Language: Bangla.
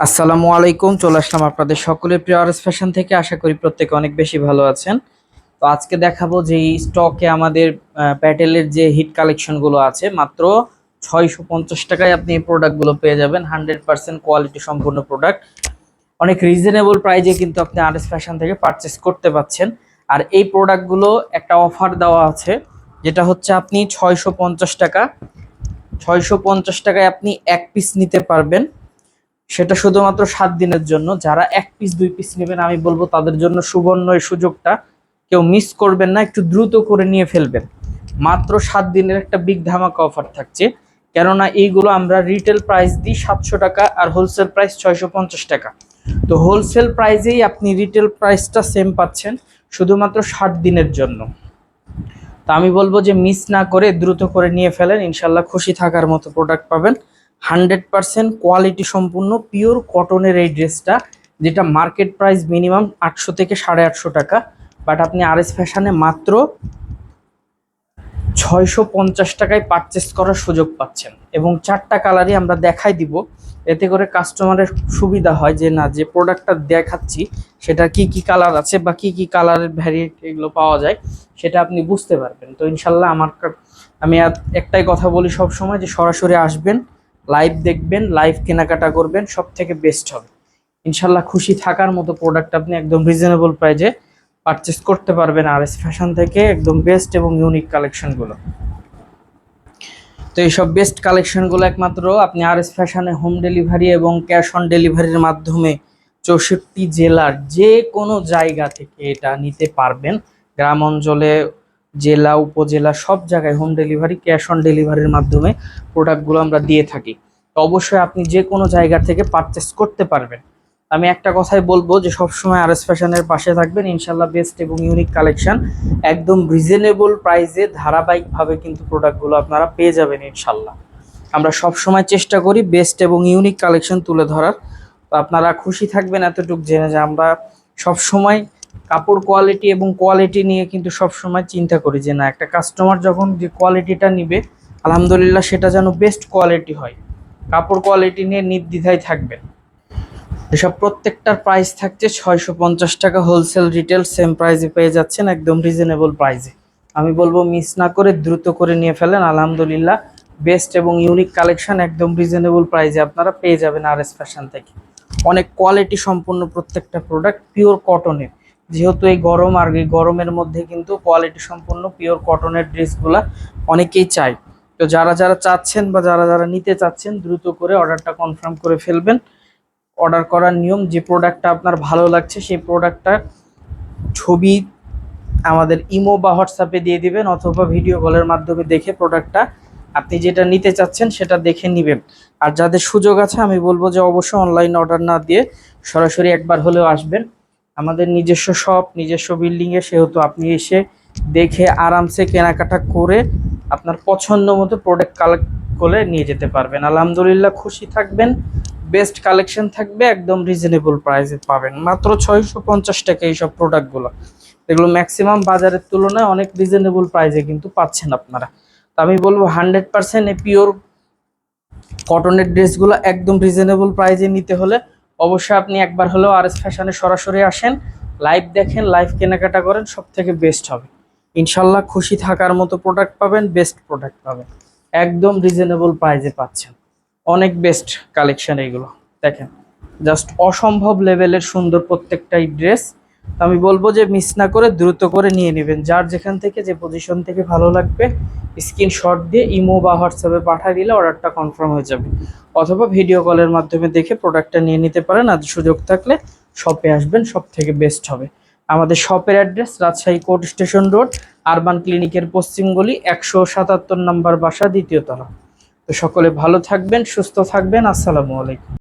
আসসালামু আলাইকুম, চলে আসলাম আপনাদের সকলের প্রিয় আরএস ফ্যাশন থেকে। আশা করি প্রত্যেকে অনেক বেশি ভালো আছেন। তো আজকে দেখাবো যে এই স্টকে আমাদের প্যাটেলের যে হিট কালেকশনগুলো আছে, মাত্র 650 টাকায় আপনি এই প্রোডাক্টগুলো পেয়ে যাবেন। 100% কোয়ালিটি সম্পূর্ণ প্রোডাক্ট, অনেক রিজনেবল প্রাইজে কিন্তু আপনি আরএস ফ্যাশন থেকে পারচেস করতে পাচ্ছেন। আর এই প্রোডাক্টগুলো একটা অফার দেওয়া আছে, যেটা হচ্ছে আপনি 650 টাকায় আপনি এক পিস নিতে পারবেন। সেটা শুধুমাত্র 7 দিনের জন্য। যারা এক পিস 2 পিস নেবেন, আমি বলবো তাদের জন্য সুবর্ণ এই সুযোগটা, কেউ মিস করবেন না, একটু দ্রুত করে নিয়ে ফেলবেন। মাত্র 7 দিনের একটা বিগ ধামাকা অফার থাকছে, কেননা এইগুলো আমরা রিটেল প্রাইস দিই 700 টাকা আর হোলসেল প্রাইস 650 টাকা। তো হোলসেল প্রাইসেই আপনি রিটেল প্রাইসটা সেম পাচ্ছেন শুধুমাত্র 60 দিনের জন্য। তো আমি বলবো যে মিস না করে দ্রুত করে নিয়ে ফেলেন, ইনশাল্লাহ খুশি থাকার মতো প্রোডাক্ট পাবেন। 100% কোয়ালিটি সম্পূর্ণ পিওর কটনের এই ড্রেসটা, যেটা মার্কেট প্রাইস মিনিমাম 800 থেকে 850 টাকা, বাট আপনি আরএস ফ্যাশনে মাত্র 650 টাকায় পারচেস করার সুযোগ পাচ্ছেন। এবং 4টা কালারই আমরা দেখাই দিব, এতে করে কাস্টমারের সুবিধা হয় যে না, যে প্রোডাক্টটা দেখাচ্ছি সেটা কি কি কালার আছে বা কি কি কালারের ভ্যারিয়েন্ট এগুলো পাওয়া যায়, সেটা আপনি বুঝতে পারবেন। তো ইনশাল্লাহ আমি একটাই কথা বলি সব সময়, যে সরাসরি আসবেন, লাইভ দেখবেন, লাইভ কেনাকাটা করবেন, সব থেকে বেস্ট হবে। ইনশাল্লাহ খুশি থাকার মতো প্রোডাক্ট আপনি একদম রিজনেবল প্রাইজে পারচেস করতে পারবেন আরএস ফ্যাশন থেকে, একদম বেস্ট এবং ইউনিক কালেকশনগুলো। তো এইসব বেস্ট কালেকশনগুলো একমাত্র আপনি আরএস ফ্যাশনে হোম ডেলিভারি এবং ক্যাশ অন ডেলিভারির মাধ্যমে 64 জেলার যে কোনো জায়গা থেকে এটা নিতে পারবেন। গ্রাম অঞ্চলে, জেলা, উপজেলা, সব জায়গায় হোম ডেলিভারি, ক্যাশ অন ডেলিভারির মাধ্যমে প্রোডাক্টগুলো আমরা দিয়ে থাকি। তো অবশ্যই আপনি যে কোনো জায়গা থেকে পারচেস করতে পারবেন। আমি একটা কথাই বলবো, যে সবসময় আরএস ফ্যাশনের পাশে থাকবেন, ইনশাল্লাহ বেস্ট এবং ইউনিক কালেকশন একদম রিজনেবল প্রাইসে ধারাবাহিকভাবে কিন্তু প্রোডাক্টগুলো আপনারা পেয়ে যাবেন ইনশাল্লাহ। আমরা সবসময় চেষ্টা করি বেস্ট এবং ইউনিক কালেকশন তুলে ধরার। তো আপনারা খুশি থাকবেন এতটুকু জেনে, যে আমরা সবসময় কাপড় কোয়ালিটি এবং কোয়ালিটি নিয়ে কিন্তু সবসময় চিন্তা করি যে না, একটা কাস্টমার যখন যে কোয়ালিটিটা নিবে, আলহামদুলিল্লাহ সেটা যেন বেস্ট কোয়ালিটি হয়। কাপড় কোয়ালিটি নিয়ে নির্দ্বিধায় থাকবেন। এসব প্রত্যেকটার প্রাইস থাকছে 650 টাকা, হোলসেল রিটেল সেম প্রাইসে পেয়ে যাচ্ছেন, একদম রিজনেবল প্রাইসে। আমি বলবো মিস না করে দ্রুত করে নিয়ে ফেলেন। আলহামদুলিল্লাহ বেস্ট এবং ইউনিক কালেকশন একদম রিজনেবল প্রাইসে আপনারা পেয়ে যাবেন আরএস ফ্যাশন থেকে। অনেক কোয়ালিটি সম্পূর্ণ প্রত্যেকটা প্রোডাক্ট পিওর কটনের, যেহেতু এই গরম, আর এই গরমের মধ্যে কিন্তু কোয়ালিটি সম্পূর্ণ পিওর কটনের ড্রেসগুলা অনেকেই চায়। তো যারা যারা চাচ্ছেন বা যারা যারা নিতে চাচ্ছেন, দ্রুত করে অর্ডারটা কনফার্ম করে ফেলবেন। অর্ডার করার নিয়ম, যে প্রোডাক্টটা আপনার ভালো লাগছে সেই প্রোডাক্টটার ছবি আমাদের ইমো বা হোয়াটসঅ্যাপে দিয়ে দিবেন, অথবা ভিডিও কলের মাধ্যমে দেখে প্রোডাক্টটা আপনি যেটা নিতে চাচ্ছেন সেটা দেখে নেবেন। আর যাদের সুযোগ আছে, আমি বলবো যে অবশ্যই অনলাইন অর্ডার না দিয়ে সরাসরি একবার হলেও আসবেন। আমাদের নিজস্ব শপ, নিজস্ব বিল্ডিংয়ে, সেহেতু আপনি এসে দেখে আরামসে কেনাকাটা করে আপনার পছন্দ মতো প্রোডাক্ট কালেক্ট করে নিয়ে যেতে পারবেন। আলহামদুলিল্লাহ খুশি থাকবেন, বেস্ট কালেকশন থাকবে, একদম রিজনেবল প্রাইসে পাবেন মাত্র 650 টাকা এইসব প্রোডাক্টগুলো। এগুলো ম্যাক্সিমাম বাজারের তুলনায় অনেক রিজনেবল প্রাইসে কিন্তু পাচ্ছেন আপনারা। তো আমি বলবো 100% এই পিওর কটনের ড্রেসগুলো একদম রিজনেবল প্রাইসে নিতে হলে অবশ্যই আপনি একবার হলেও আরএস ফ্যাশনে সরাসরি আসেন, লাইভ দেখেন, লাইভ কেনাকাটা করেন, সব থেকে বেস্ট হবে। ইনশাল্লাহ খুশি থাকার মতো প্রোডাক্ট পাবেন, বেস্ট প্রোডাক্ট পাবেন, একদম রিজনেবল প্রাইসে পাচ্ছেন। অনেক বেস্ট কালেকশন এইগুলো, দেখেন জাস্ট অসম্ভব লেভেলের সুন্দর প্রত্যেকটাই ড্রেস। তো আমি বলবো যে মিস না করে দ্রুত করে নিয়ে নেবেন। যার যেখান থেকে যে পজিশন থেকে ভালো লাগবে, স্ক্রিনশট দিয়ে ইমো বা হোয়াটসঅ্যাপে পাঠিয়ে দিলে অর্ডারটা কনফার্ম হয়ে যাবে, অথবা ভিডিও কলের মাধ্যমে দেখে প্রোডাক্টটা নিয়ে নিতে পারেন। আর সুযোগ থাকলে শপে আসবেন, সব থেকে বেস্ট হবে। আমাদের শপের address Rajshahi court station road, urban ক্লিনিকের পশ্চিম গলি, 177 নম্বর বাসা, দ্বিতীয় তলা। তো সকলে ভালো থাকবেন, সুস্থ থাকবেন। আসসালামু আলাইকুম।